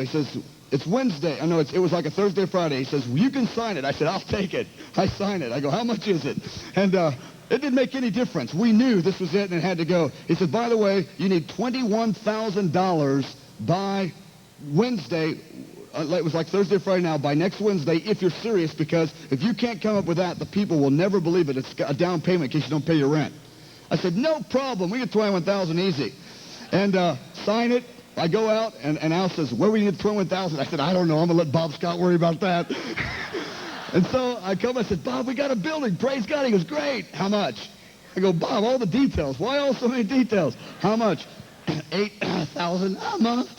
He says, it's Wednesday. I know it was like a Thursday or Friday. He says, well, you can sign it. I said, I'll take it. I sign it. I go, how much is it? And it didn't make any difference. We knew this was it and it had to go. He said, by the way, you need $21,000 by Wednesday. It was like Thursday or Friday now, by next Wednesday, if you're serious, because if you can't come up with that, the people will never believe it. It's a down payment in case you don't pay your rent. I said, no problem. We get $21,000 easy. And sign it. I go out, and Al says, where we need $21,000? I said, I don't know. I'm going to let Bob Scott worry about that. And so I come, I said, Bob, we got a building. Praise God. He goes, great. How much? I go, Bob, all the details. Why all so many details? How much? $8,000 a month.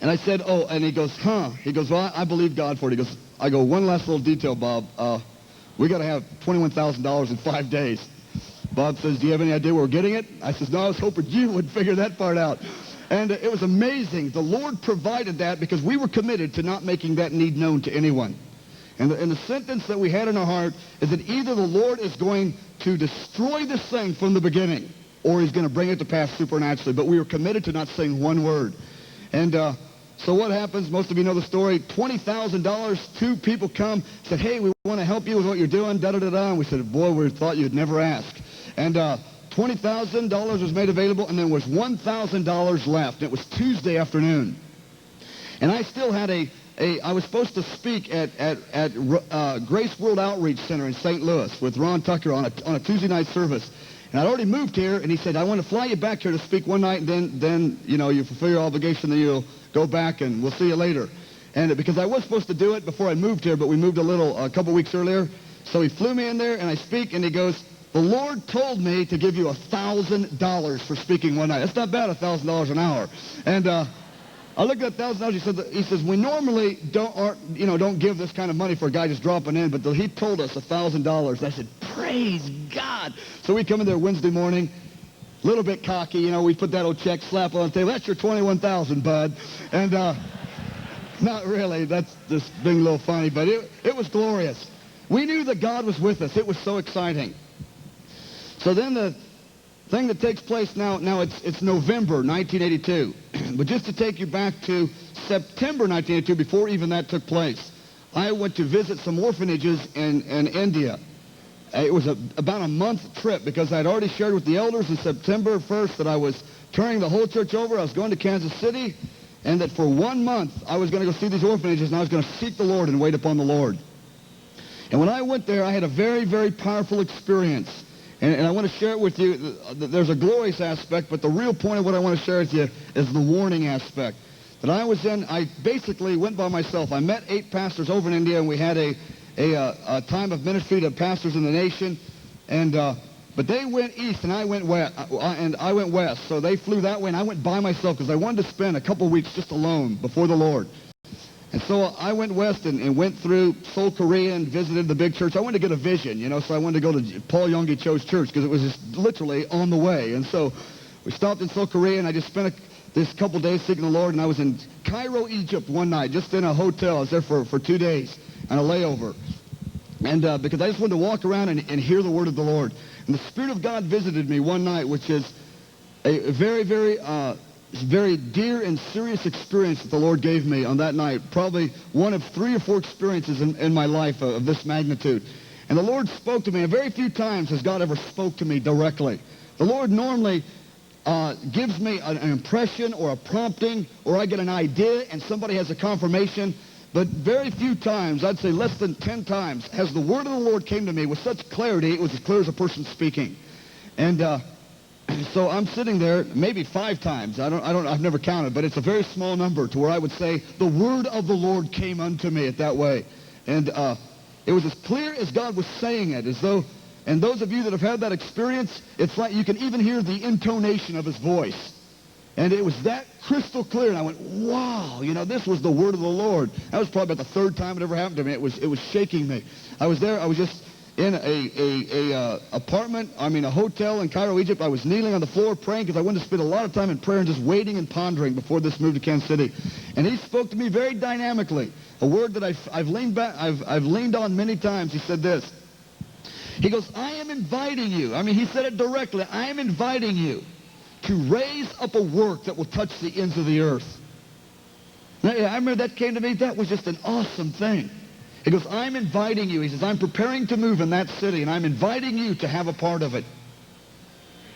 And I said, oh, and he goes, huh? He goes, well, I believe God for it. He goes, I go, one last little detail, Bob. We got to have $21,000 in 5 days. Bob says, do you have any idea where we're getting it? I says, no, I was hoping you would figure that part out. And it was amazing. The Lord provided that because we were committed to not making that need known to anyone. And the sentence that we had in our heart is that either the Lord is going to destroy this thing from the beginning, or he's going to bring it to pass supernaturally. But we were committed to not saying one word. And so what happens? Most of you know the story. $20,000, 2 people come, said, hey, we want to help you with what you're doing, da-da-da-da. And we said, boy, we thought you'd never ask. And $20,000 was made available, and there was $1,000 left. It was Tuesday afternoon. And I still had I was supposed to speak at Grace World Outreach Center in St. Louis with Ron Tucker on a Tuesday night service. And I'd already moved here, and he said, I want to fly you back here to speak one night, and then you know, you fulfill your obligation, then you'll go back, and we'll see you later. And because I was supposed to do it before I moved here, but we moved a couple weeks earlier. So he flew me in there, and I speak, and he goes, the Lord told me to give you $1,000 for speaking one night. That's not bad, $1,000 an hour. And I looked at $1,000. He says we normally don't give this kind of money for a guy just dropping in, but he told us $1,000. I said, praise God. So we come in there Wednesday morning, a little bit cocky, you know. We put that old check, slap on the table. That's your $21,000, bud. And not really. That's just being a little funny, but it was glorious. We knew that God was with us. It was so exciting. So then the thing that takes place now it's November 1982. But just to take you back to September 1982, before even that took place, I went to visit some orphanages in India. It was about a month trip because I'd already shared with the elders in September 1st that I was turning the whole church over. I was going to Kansas City, and that for 1 month I was going to go see these orphanages, and I was going to seek the Lord and wait upon the Lord. And when I went there, I had a very, very powerful experience. And I want to share it with you. There's a glorious aspect, but the real point of what I want to share with you is the warning aspect. That I basically went by myself. I met 8 pastors over in India, and we had a time of ministry to pastors in the nation. And but they went east, and I went west. So they flew that way, and I went by myself because I wanted to spend a couple weeks just alone before the Lord. And so I went west and went through Seoul, Korea, and visited the big church. I wanted to get a vision, you know, so I wanted to go to Paul Yonggi Cho's church because it was just literally on the way. And so we stopped in Seoul, Korea, and I just spent this couple days seeking the Lord. And I was in Cairo, Egypt one night, just in a hotel. I was there for 2 days on a layover. And because I just wanted to walk around and hear the word of the Lord. And the Spirit of God visited me one night, which is a very, very dear and serious experience that the Lord gave me on that night. Probably one of 3 or 4 experiences in my life of this magnitude. And the Lord spoke to me, and very few times has God ever spoke to me directly. The Lord normally gives me an impression or a prompting, or I get an idea and somebody has a confirmation. But very few times, I'd say less than 10 times, has the word of the Lord came to me with such clarity, it was as clear as a person speaking. And so I'm sitting there maybe 5 times. I've never counted, but it's a very small number to where I would say the word of the Lord came unto me it that way. And it was as clear as God was saying it, as though, and those of you that have had that experience, it's like you can even hear the intonation of his voice. And it was that crystal clear, and I went, wow, you know, this was the word of the Lord. That was probably about the 3rd time it ever happened to me. It was shaking me. I was there, I was just in a hotel in Cairo, Egypt. I was kneeling on the floor praying because I wanted to spend a lot of time in prayer and just waiting and pondering before this move to Kansas City. And he spoke to me very dynamically, a word that I've leaned on many times. He said this. He goes, I am inviting you. I mean, he said it directly. I am inviting you to raise up a work that will touch the ends of the earth. I remember that came to me. That was just an awesome thing. He goes, I'm inviting you. He says, I'm preparing to move in that city, and I'm inviting you to have a part of it.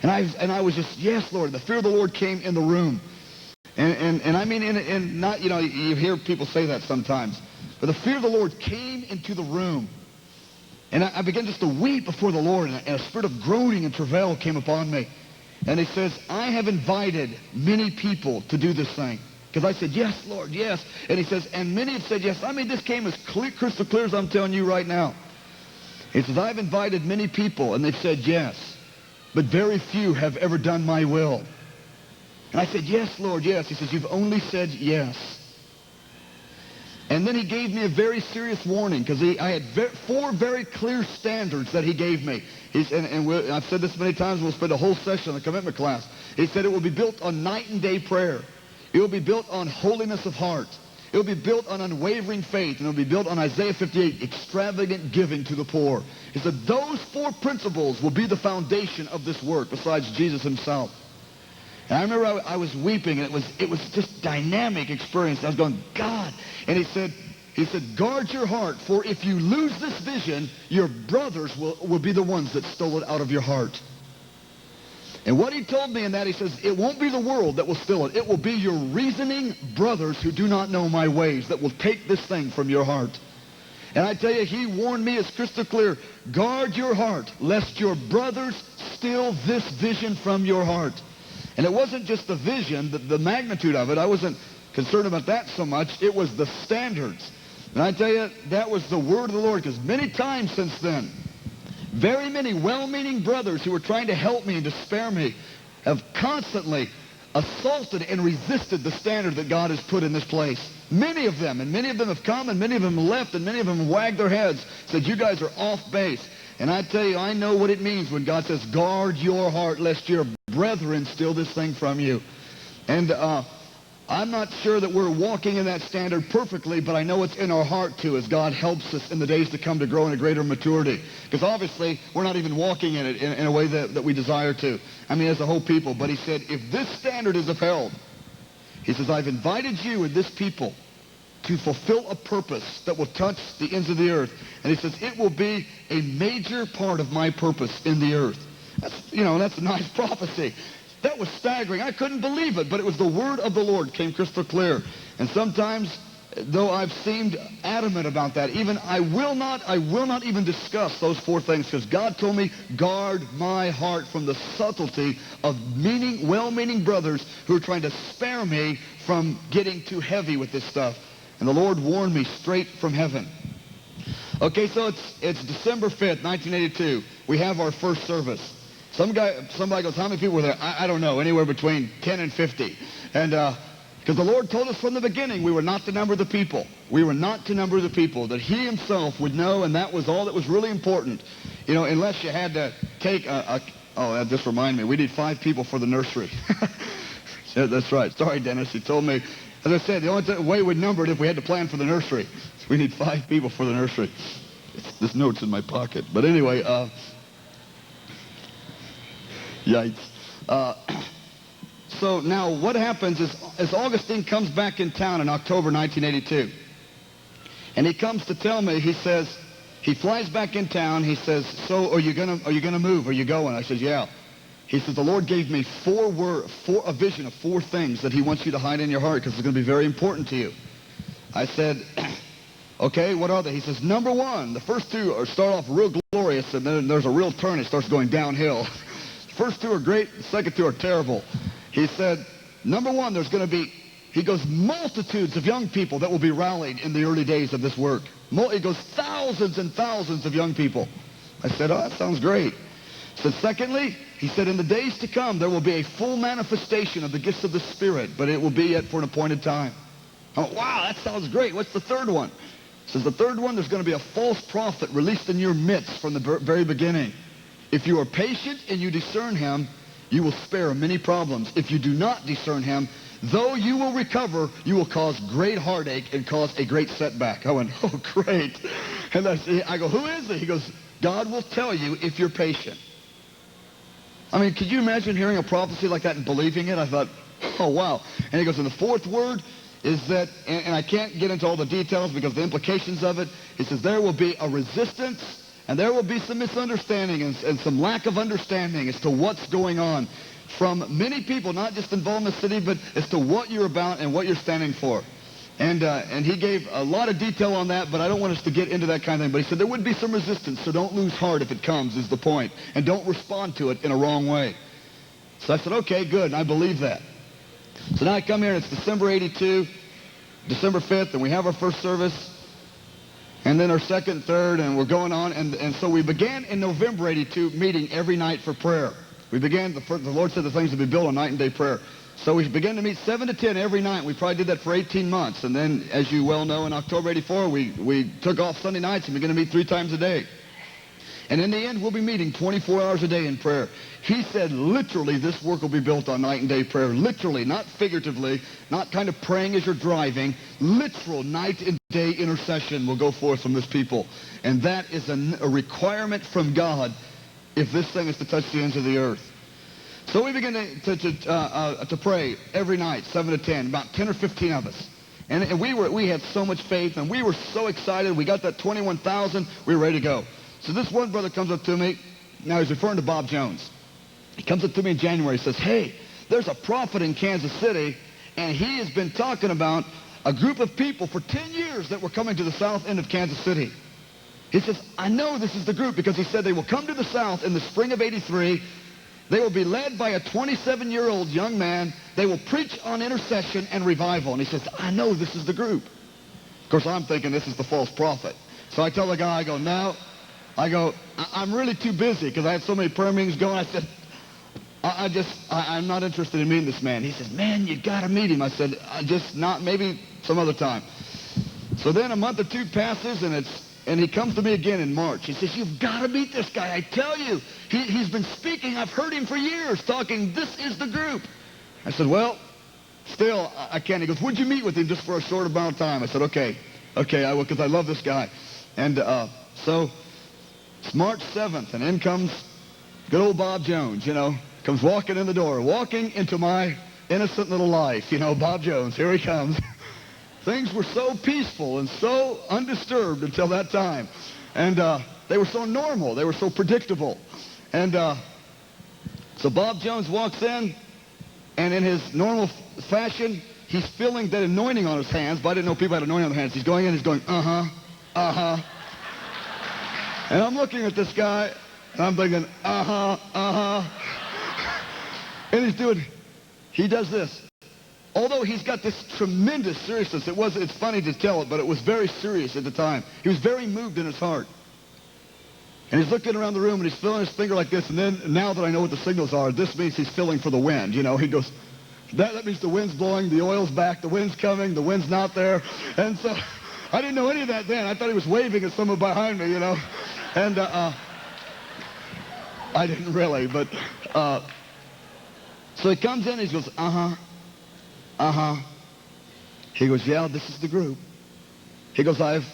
And I was just, yes, Lord. The fear of the Lord came in the room. And I mean, in not, you know, you hear people say that sometimes. But the fear of the Lord came into the room. And I began just to weep before the Lord, and a spirit of groaning and travail came upon me. And he says, I have invited many people to do this thing. Because I said, yes, Lord, yes. And he says, and many have said yes. I mean, this came as crystal clear as I'm telling you right now. He says, I've invited many people, and they've said yes. But very few have ever done my will. And I said, yes, Lord, yes. He says, you've only said yes. And then he gave me a very serious warning, because I had four very clear standards that he gave me. I've said this many times, we'll spend a whole session on the commitment class. He said it will be built on night and day prayer. It will be built on holiness of heart. It will be built on unwavering faith, and it will be built on Isaiah 58, extravagant giving to the poor. He said those four principles will be the foundation of this work, besides Jesus himself. And I remember I was weeping, and it was just dynamic experience. I was going, God. And he said, guard your heart, for if you lose this vision, your brothers will be the ones that stole it out of your heart. And what he told me in that, he says, it won't be the world that will steal it. It will be your reasoning brothers who do not know my ways that will take this thing from your heart. And I tell you, he warned me as crystal clear, guard your heart, lest your brothers steal this vision from your heart. And it wasn't just the vision, the magnitude of it. I wasn't concerned about that so much. It was the standards. And I tell you, that was the word of the Lord, because many times since then, very many well-meaning brothers who were trying to help me and to spare me have constantly assaulted and resisted the standard that God has put in this place. Many of them, and many of them have come, and many of them left, and many of them wagged their heads, said, you guys are off base. And I tell you, I know what it means when God says, guard your heart, lest your brethren steal this thing from you. And I'm not sure that we're walking in that standard perfectly, but I know it's in our heart too, as God helps us in the days to come to grow in a greater maturity. Because obviously, we're not even walking in it in a way that we desire to. I mean, as a whole people. But he said, if this standard is upheld, he says, I've invited you and this people to fulfill a purpose that will touch the ends of the earth. And he says, it will be a major part of my purpose in the earth. That's a nice prophecy. That was staggering. I couldn't believe it, but it was the word of the Lord came crystal clear. And sometimes, though I've seemed adamant about that, even I will not even discuss those four things, because God told me, guard my heart from the subtlety of well-meaning brothers who are trying to spare me from getting too heavy with this stuff. And the Lord warned me straight from heaven. Okay, so it's December 5th, 1982. We have our first service. Somebody goes, how many people were there? I don't know, anywhere between 10 and 50. And because the Lord told us from the beginning we were not to number the people. We were not to number the people, that he himself would know, and that was all that was really important. You know, unless you had to take that just reminded me, we need 5 people for the nursery. Yeah, that's right. Sorry, Dennis, he told me. As I said, the only way we'd number it if we had to plan for the nursery. We need 5 people for the nursery. This note's in my pocket. But anyway, yikes. So now what happens is, as Augustine comes back in town in October 1982, and he comes to tell me, he says, he flies back in town, he says, so are you gonna move? Are you going? I said, yeah. He says, the Lord gave me a vision of 4 things that he wants you to hide in your heart, because it's going to be very important to you. I said, okay, what are they? He says, number 1, the first 2 start off real glorious, and then there's a real turn. It starts going downhill. The first 2 are great. The second 2 are terrible. He said, number 1, there's going to be, he goes, multitudes of young people that will be rallied in the early days of this work. He goes, thousands and thousands of young people. I said, oh, that sounds great. So secondly, he said, in the days to come, there will be a full manifestation of the gifts of the Spirit, but it will be yet for an appointed time. I went, wow, that sounds great. What's the third one? He says, the third one, there's going to be a false prophet released in your midst from the very beginning. If you are patient and you discern him, you will spare many problems. If you do not discern him, though you will recover, you will cause great heartache and cause a great setback. I went, oh, great. And I go, who is it? He goes, God will tell you if you're patient. I mean, could you imagine hearing a prophecy like that and believing it? I thought, oh, wow. And he goes, and the fourth word, is that, and I can't get into all the details because the implications of it, he says there will be a resistance and there will be some misunderstanding and some lack of understanding as to what's going on from many people, not just involved in the city, but as to what you're about and what you're standing for. And he gave a lot of detail on that, but I don't want us to get into that kind of thing. But he said there would be some resistance, so don't lose heart if it comes, is the point. And don't respond to it in a wrong way. So I said, okay, good, and I believe that. So now I come here, and it's December 82, December 5th, and we have our first service, and then our second, third, and we're going on. And so we began in November 82 meeting every night for prayer. We began, the Lord said the things would be built on night and day prayer. So we began to meet 7 to 10 every night. We probably did that for 18 months. And then, as you well know, in October 84, we took off Sunday nights and began to meet 3 times a day. And in the end, we'll be meeting 24 hours a day in prayer. He said literally this work will be built on night and day prayer. Literally, not figuratively, not kind of praying as you're driving. Literal night and day intercession will go forth from this people. And that is a requirement from God if this thing is to touch the ends of the earth. So we began to pray every night, 7 to 10, about 10 or 15 of us. And we had so much faith, and we were so excited. We got that 21,000. We were ready to go. So this one brother comes up to me. Now he's referring to Bob Jones. He comes up to me in January. He says, hey, there's a prophet in Kansas City, and he has been talking about a group of people for 10 years that were coming to the south end of Kansas City. He says, I know this is the group because he said they will come to the south in the spring of 83. They will be led by a 27-year-old young man. They will preach on intercession and revival. And he says, I know this is the group. Of course, I'm thinking this is the false prophet. So I tell the guy, I go, no. I go, I'm really too busy because I had so many prayer meetings going. I said, I'm not interested in meeting this man. He says, man, you got to meet him. I said, maybe some other time. So then a month or two passes, and he comes to me again in March. He says, you've got to meet this guy. I tell you, he's been speaking. I've heard him for years talking. This is the group. I said, well, still, I can't. He goes, would you meet with him just for a short amount of time? I said, okay, I will, because I love this guy. And so it's March 7th, and in comes good old Bob Jones, comes walking in the door, walking into my innocent little life. Bob Jones, here he comes. Things were so peaceful and so undisturbed until that time. And they were so normal. They were so predictable. And so Bob Jones walks in, and in his normal fashion, he's feeling that anointing on his hands, but I didn't know people had anointing on their hands. He's going in, he's going, uh-huh. And I'm looking at this guy, and I'm thinking, uh-huh. And he does this. Although he's got this tremendous seriousness, it's funny to tell it, but it was very serious at the time. He was very moved in his heart. And he's looking around the room, and he's feeling his finger like this, and then, now that I know what the signals are, this means he's feeling for the wind. He goes, that means the wind's blowing, the oil's back, the wind's coming, the wind's not there. And so I didn't know any of that then. I thought he was waving at someone behind me, And I didn't really, but so he comes in, and he goes, uh-huh. He goes, yeah, this is the group. He goes, I've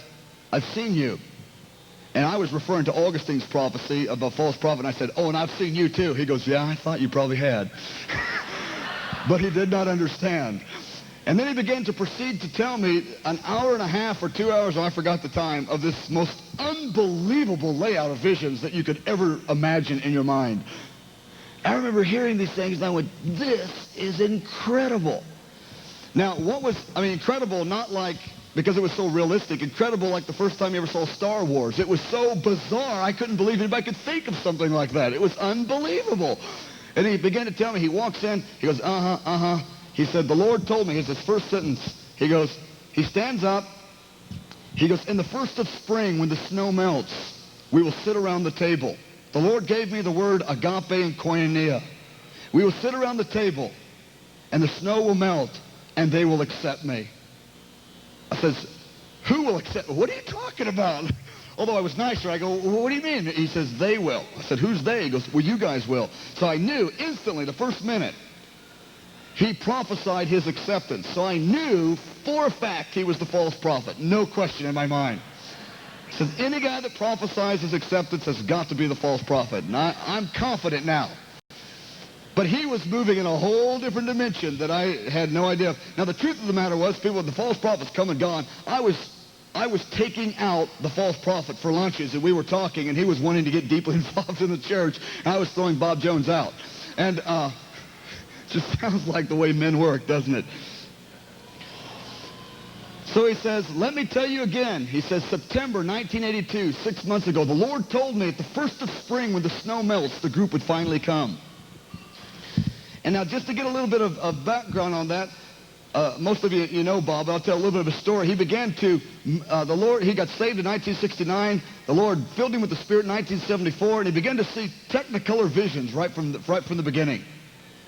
seen you. And I was referring to Augustine's prophecy of a false prophet, and I said, oh, and I've seen you too. He goes, yeah, I thought you probably had. But he did not understand. And then he began to proceed to tell me an hour and a half or 2 hours, I forgot the time, of this most unbelievable layout of visions that you could ever imagine in your mind. I remember hearing these things, and I went, this is incredible. Now, incredible, not like, because it was so realistic, incredible like the first time you ever saw Star Wars. It was so bizarre, I couldn't believe anybody could think of something like that. It was unbelievable. And he began to tell me, he walks in, he goes, He said, the Lord told me, it's his first sentence. He goes, he stands up, he goes, in the first of spring when the snow melts, we will sit around the table. The Lord gave me the word agape and koinonia. We will sit around the table, and the snow will melt, and they will accept me. I says, who will accept me? What are you talking about? Although I was nicer, I go, well, what do you mean? He says, they will. I said, who's they? He goes, well, you guys will. So I knew instantly, the first minute, he prophesied his acceptance. So I knew for a fact he was the false prophet. No question in my mind. He says, any guy that prophesies his acceptance has got to be the false prophet. And I'm confident now. But he was moving in a whole different dimension that I had no idea of. Now, the truth of the matter was, people, the false prophets come and gone. I was taking out the false prophet for lunches, and we were talking, and he was wanting to get deeply involved in the church. And I was throwing Bob Jones out. And just sounds like the way men work, doesn't it? So he says, let me tell you again. He says, September 1982, 6 months ago, the Lord told me at the first of spring when the snow melts, the group would finally come. And now just to get a little bit of background on that, most of you know Bob, but I'll tell a little bit of a story. He began to, the Lord, he got saved in 1969. The Lord filled him with the Spirit in 1974, and he began to see technicolor visions right from the beginning.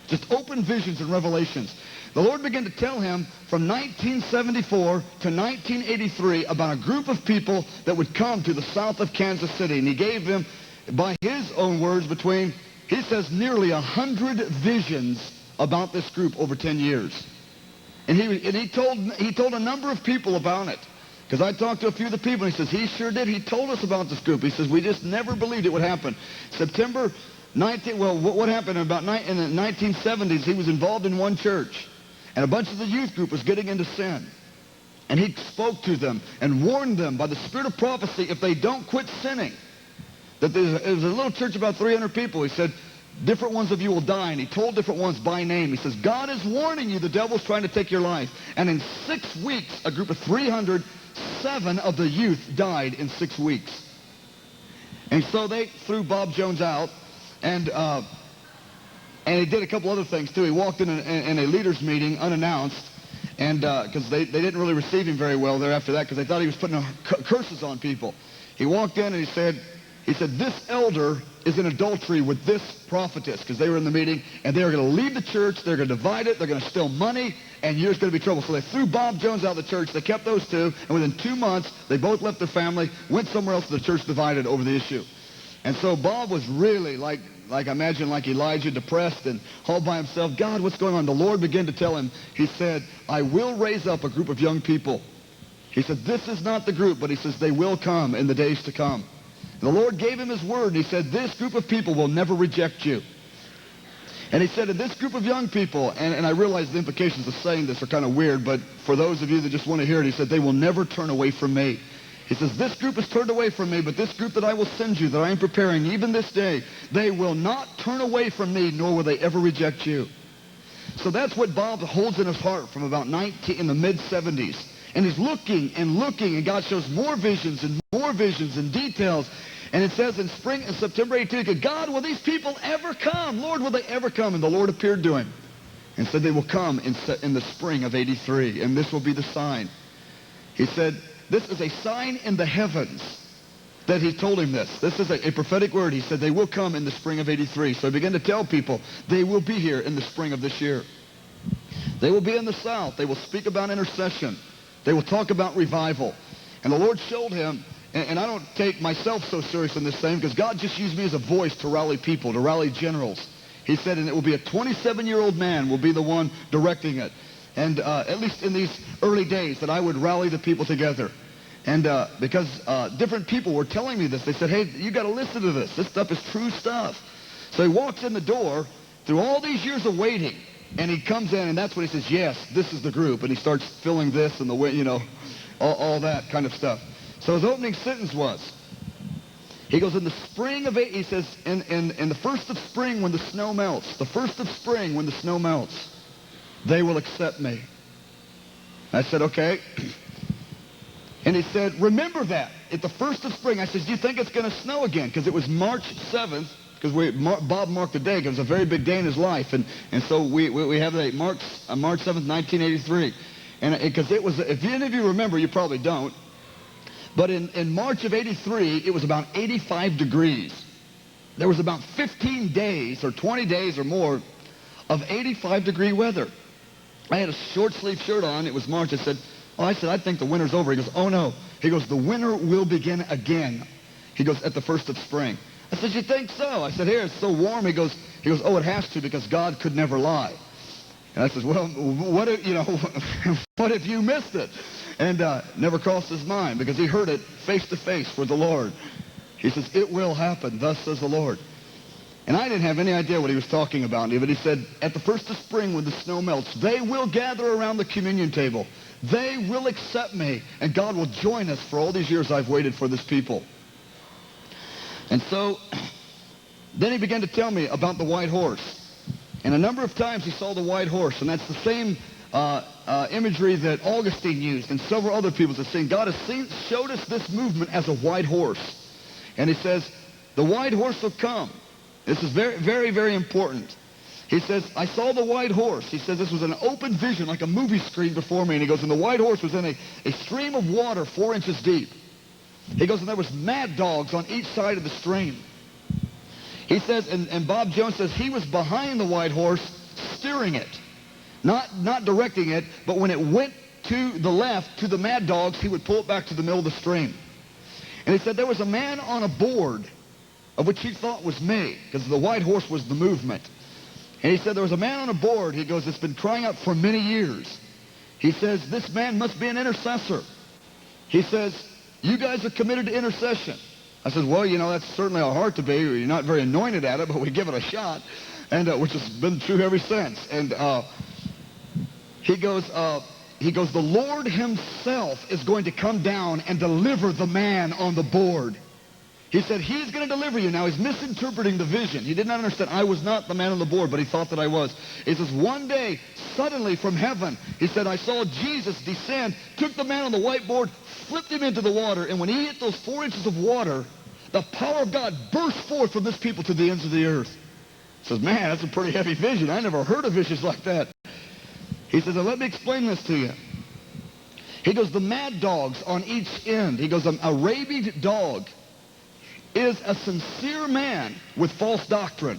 Just open visions and revelations. The Lord began to tell him from 1974 to 1983 about a group of people that would come to the south of Kansas City. And he gave them, by his own words, he says nearly 100 visions about this group over 10 years. And he told a number of people about it. Because I talked to a few of the people, and he says, he sure did. He told us about this group. He says, we just never believed it would happen. September 19, well, what happened in the 1970s, he was involved in one church. And a bunch of the youth group was getting into sin. And he spoke to them and warned them by the spirit of prophecy, if they don't quit sinning, that it was a little church about 300 people. He said, different ones of you will die. And he told different ones by name. He says, God is warning you, the devil's trying to take your life. And in 6 weeks, a group of 307 of the youth died in 6 weeks. And so they threw Bob Jones out. And he did a couple other things, too. He walked in a leaders' meeting unannounced. And because they didn't really receive him very well there after that, because they thought he was putting curses on people. He walked in and he said, this elder is in adultery with this prophetess, because they were in the meeting, and they were going to leave the church, they're going to divide it, they're going to steal money, and there's going to be trouble. So they threw Bob Jones out of the church, they kept those two, and within 2 months, they both left their family, went somewhere else, the church divided over the issue. And so Bob was really, like I imagine, like Elijah, depressed and all by himself. God, what's going on? The Lord began to tell him, he said, I will raise up a group of young people. He said, this is not the group, but he says, they will come in the days to come. The Lord gave him his word, and he said, this group of people will never reject you. And he said, to this group of young people, and I realize the implications of saying this are kind of weird, but for those of you that just want to hear it, he said, they will never turn away from me. He says, this group has turned away from me, but this group that I will send you, that I am preparing even this day, they will not turn away from me, nor will they ever reject you. So that's what Bob holds in his heart from about in the mid-70s. And he's looking, and God shows more visions and details. And it says in September 18, God, will these people ever come? Lord, will they ever come? And the Lord appeared to him and said they will come in the spring of 83, and this will be the sign. He said, this is a sign in the heavens that he told him this. This is a prophetic word. He said they will come in the spring of 83. So he began to tell people they will be here in the spring of this year. They will be in the south. They will speak about intercession. They will talk about revival. And the Lord showed him, and I don't take myself so serious in this thing, because God just used me as a voice to rally people, to rally generals. He said, and it will be a 27-year-old man will be the one directing it. And at least in these early days, that I would rally the people together. And because different people were telling me this, they said, hey, you got to listen to this. This stuff is true stuff. So he walks in the door through all these years of waiting. And he comes in, and that's when he says, yes, this is the group. And he starts filling this and the way, all that kind of stuff. So his opening sentence was, he goes, in the spring of 8, he says, in the first of spring when the snow melts, the first of spring when the snow melts, they will accept me. I said, okay. And he said, remember that. At the first of spring, I said, do you think it's going to snow again? Because it was March 7th. Because Bob marked the day, because it was a very big day in his life. And so we have that March 7th, 1983. And because it was, if any of you remember, you probably don't, but in March of 83, it was about 85 degrees. There was about 15 days or 20 days or more of 85-degree weather. I had a short-sleeve shirt on. It was March. I said, I think the winter's over. He goes, oh, no. He goes, the winter will begin again. He goes, at the first of spring. I said, you think so? I said, here, it's so warm. He goes, oh, it has to, because God could never lie. And I said, well, what if you missed it? And never crossed his mind, because he heard it face to face with the Lord. He says, it will happen, thus says the Lord. And I didn't have any idea what he was talking about. But he said, at the first of spring when the snow melts, they will gather around the communion table. They will accept me, and God will join us for all these years I've waited for this people. And so then he began to tell me about the white horse. And a number of times he saw the white horse, and that's the same imagery that Augustine used and several other people have seen. God has showed us this movement as a white horse. And he says, the white horse will come. This is very, very, very important. He says, I saw the white horse. He says this was an open vision, like a movie screen before me. And he goes, and the white horse was in a stream of water 4 inches deep. He goes, and there was mad dogs on each side of the stream. He says, and Bob Jones says he was behind the white horse steering it. Not directing it, but when it went to the left, to the mad dogs, he would pull it back to the middle of the stream. And he said there was a man on a board, of which he thought was me, because the white horse was the movement. And he said there was a man on a board, he goes, that's been crying out for many years. He says, this man must be an intercessor. He says, you guys are committed to intercession. I said, well, you know, that's certainly our heart to be. You're not very anointed at it, but we give it a shot, and which has been true ever since. And he goes, the Lord himself is going to come down and deliver the man on the board. He said, he's going to deliver you. Now, he's misinterpreting the vision. He did not understand. I was not the man on the board, but he thought that I was. He says, one day, suddenly from heaven, he said, I saw Jesus descend, took the man on the whiteboard, flipped him into the water, and when he hit those 4 inches of water, the power of God burst forth from this people to the ends of the earth. He says, man, that's a pretty heavy vision. I never heard of visions like that. He says, now let me explain this to you. He goes, the mad dogs on each end. He goes, a rabid dog is a sincere man with false doctrine.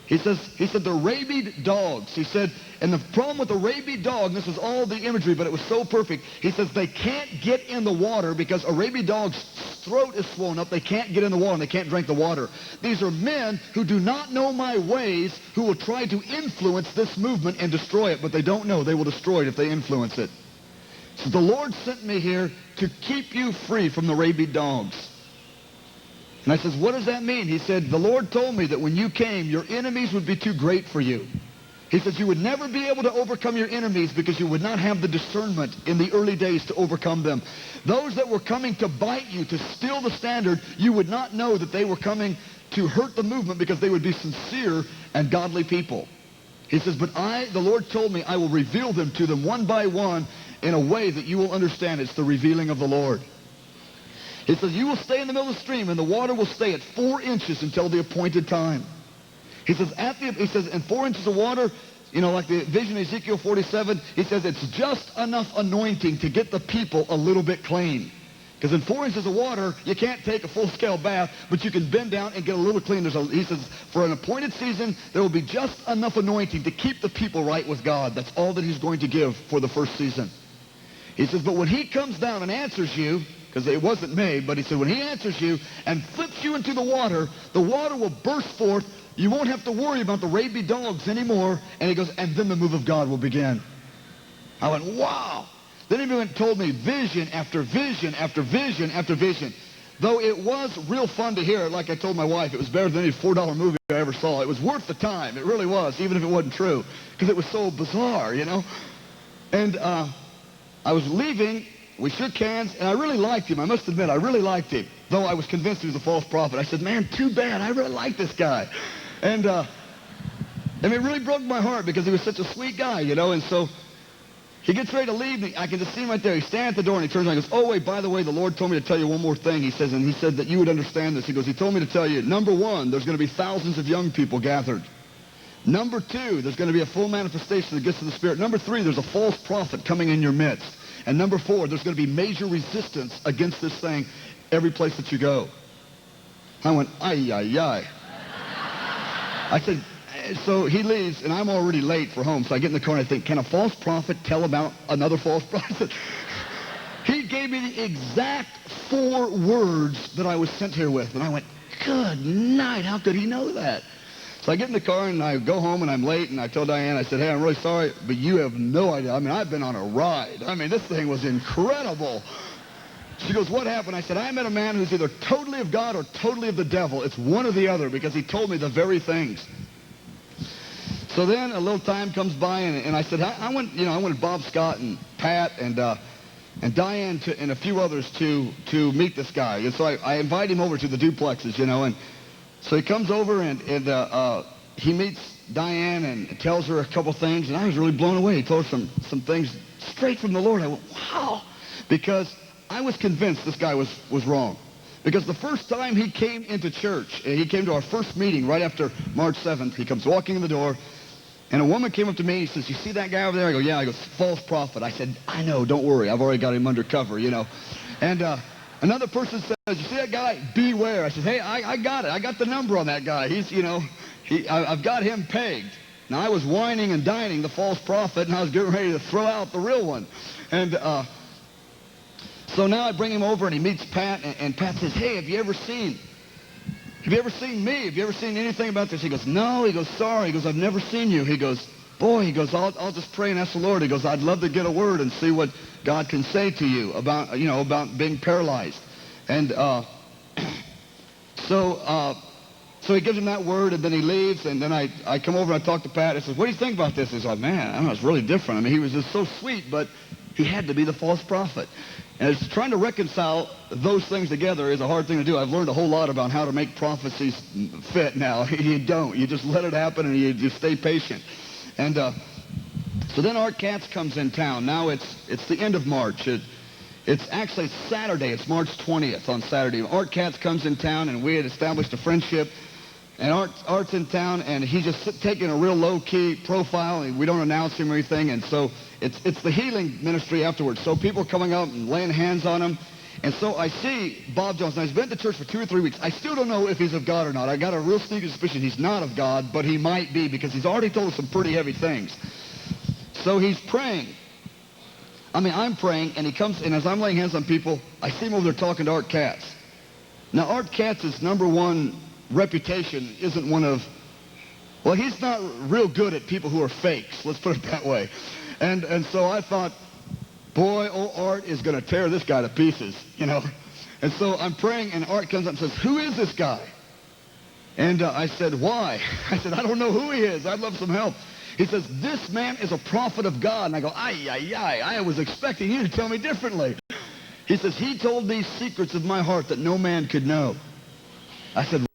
He said, the rabid dogs. He said, and the problem with the rabid dog, and this was all the imagery, but it was so perfect. He says they can't get in the water because a rabid dog's throat is swollen up. They can't get in the water, and they can't drink the water. These are men who do not know my ways, who will try to influence this movement and destroy it, but they don't know. They will destroy it if they influence it. So the Lord sent me here to keep you free from the rabid dogs. And I says, what does that mean? He said, the Lord told me that when you came, your enemies would be too great for you. He says, you would never be able to overcome your enemies because you would not have the discernment in the early days to overcome them. Those that were coming to bite you, to steal the standard, you would not know that they were coming to hurt the movement because they would be sincere and godly people. He says, but the Lord told me I will reveal them to them one by one in a way that you will understand. It's the revealing of the Lord. He says, you will stay in the middle of the stream, and the water will stay at 4 inches until the appointed time. He says, in 4 inches of water, you know, like the vision of Ezekiel 47, he says it's just enough anointing to get the people a little bit clean. Because in 4 inches of water, you can't take a full-scale bath, but you can bend down and get a little clean. He says, for an appointed season, there will be just enough anointing to keep the people right with God. That's all that he's going to give for the first season. He says, but when he comes down and answers you, because it wasn't me, but he said, when he answers you and flips you into the water will burst forth. You won't have to worry about the rabid dogs anymore. And he goes, and then the move of God will begin. I went, wow. Then he went and told me vision after vision after vision after vision. Though it was real fun to hear it, like I told my wife, it was better than any $4 movie I ever saw. It was worth the time. It really was, even if it wasn't true, because it was so bizarre, you know. And I was leaving. We shook hands, and I really liked him. I must admit, I really liked him, though I was convinced he was a false prophet. I said, man, too bad. I really like this guy. And it really broke my heart because he was such a sweet guy, you know. And so he gets ready to leave. I can just see him right there. He's standing at the door, and he turns around and goes, oh, wait, by the way, the Lord told me to tell you one more thing. He says, and he said that you would understand this. He goes, he told me to tell you, number one, there's going to be thousands of young people gathered. Number two, there's going to be a full manifestation of the gifts of the Spirit. Number three, there's a false prophet coming in your midst. And number four, there's going to be major resistance against this thing every place that you go. I went, ay, ay, ay. I said, so he leaves, and I'm already late for home. So I get in the car, and I think, can a false prophet tell about another false prophet? He gave me the exact 4 words that I was sent here with. And I went, good night. How could he know that? So I get in the car, and I go home, and I'm late, and I tell Diane, I said, hey, I'm really sorry, but you have no idea. I mean, I've been on a ride. I mean, this thing was incredible. She goes, what happened? I said, I met a man who's either totally of God or totally of the devil. It's one or the other because he told me the very things. So then a little time comes by, and I said, I wanted Bob Scott and Pat and Diane and a few others to meet this guy. And so I invite him over to the duplexes, and so he comes over and he meets Diane and tells her a couple things, and I was really blown away. He told her some things straight from the Lord. I went, wow, because I was convinced this guy was wrong. Because the first time he came into church, he came to our first meeting right after March 7th. He comes walking in the door, and a woman came up to me and says, you see that guy over there? I go, yeah. I go, false prophet. I said, I know, don't worry. I've already got him undercover, And another person says, you see that guy? Beware. I said, hey, I got it. I got the number on that guy. He's, I've got him pegged. Now, I was whining and dining the false prophet, and I was getting ready to throw out the real one. And so now I bring him over, and he meets Pat, and Pat says, hey, have you ever seen me? Have you ever seen anything about this? He goes, no. He goes, sorry. He goes, I've never seen you. He goes, boy, I'll just pray and ask the Lord. He goes, I'd love to get a word and see what God can say to you about being paralyzed. And so he gives him that word, and then he leaves, and then I come over and I talk to Pat. I says, what do you think about this? He's like, man, I don't know, it's really different. I mean, he was just so sweet, but he had to be the false prophet. And it's trying to reconcile those things together is a hard thing to do. I've learned a whole lot about how to make prophecies fit now. You don't. You just let it happen, and you stay patient. And so then Art Katz comes in town. Now it's the end of March. It's actually Saturday. It's March 20th on Saturday. Art Katz comes in town, and we had established a friendship. And Art's in town, and he's just taking a real low-key profile, and we don't announce him or anything. And so it's the healing ministry afterwards. So people coming up and laying hands on him. And so I see Bob Jones. Now, he's been to church for 2 or 3 weeks. I still don't know if he's of God or not. I got a real sneaky suspicion he's not of God, but he might be because he's already told us some pretty heavy things. So he's praying. I'm praying, and he comes, and as I'm laying hands on people, I see him over there talking to Art Katz. Now, Art Katz's number one reputation isn't one of, well, he's not real good at people who are fakes. Let's put it that way. And so I thought, boy, old Art is going to tear this guy to pieces, And so I'm praying, and Art comes up and says, who is this guy? And I said, why? I said, I don't know who he is. I'd love some help. He says, this man is a prophet of God. And I go, I was expecting you to tell me differently. He says, he told me secrets of my heart that no man could know. I said,